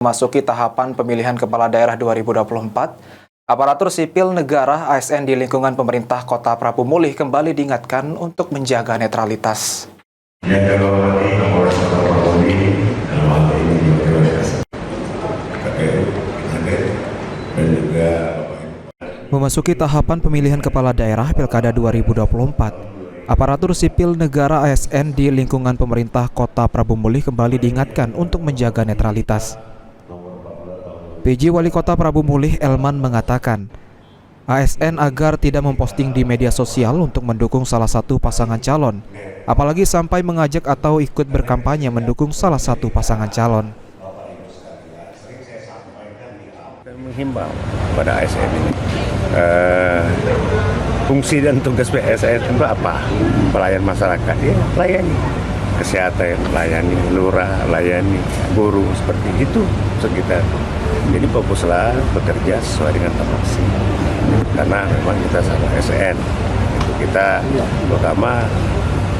Memasuki tahapan pemilihan kepala daerah 2024, aparatur sipil negara ASN di lingkungan pemerintah Kota Prabu Mulih kembali diingatkan untuk menjaga netralitas. Memasuki tahapan pemilihan kepala daerah Pilkada 2024, aparatur sipil negara ASN di lingkungan pemerintah Kota Prabu Mulih kembali diingatkan untuk menjaga netralitas. PJ Wali Kota Prabu Mulih Elman mengatakan, ASN agar tidak memposting di media sosial untuk mendukung salah satu pasangan calon, apalagi sampai mengajak atau ikut berkampanye mendukung salah satu pasangan calon. Menghimbau pada ASN ini, fungsi dan tugas ASN itu apa? Pelayan masyarakat, ya layani kesehatan, layani lurah, layani buruh, seperti itu sekitar. Jadi fokuslah bekerja sesuai dengan tupoksi. Karena memang kita sama ASN, itu kita pertama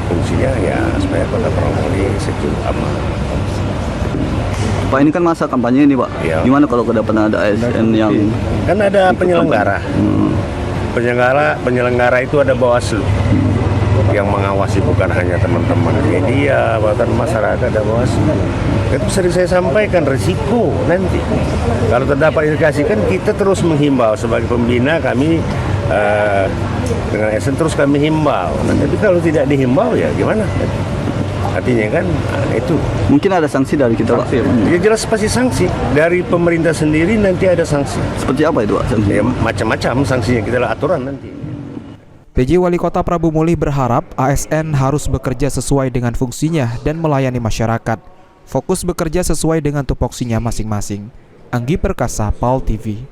fungsinya ya supaya Kota Prabu Mulih sejuk, aman. Pak, ini kan masa kampanye ini, Pak. Ya. Gimana kalau kedapatan ada ASN yang kan ada penyelenggara. Penyelenggara itu ada Bawaslu yang mengawasi, bukan hanya teman-teman media, bahkan masyarakat, ada Bawaslu. Itu sering saya sampaikan risiko nanti kalau terdapat indikasi, kan kita terus menghimbau sebagai pembina kami dengan ASN terus kami himbau. Tapi kalau tidak dihimbau ya gimana? Artinya kan itu mungkin ada sanksi dari kita, Pak? Ya jelas pasti sanksi dari pemerintah sendiri, nanti ada sanksi. Seperti apa itu, Pak? Ya, macam-macam sanksinya, kita lihat aturan nanti. PJ Wali Kota Prabu Mulih berharap ASN harus bekerja sesuai dengan fungsinya dan melayani masyarakat. Fokus bekerja sesuai dengan tupoksinya masing-masing. Anggi Perkasa, PAL TV.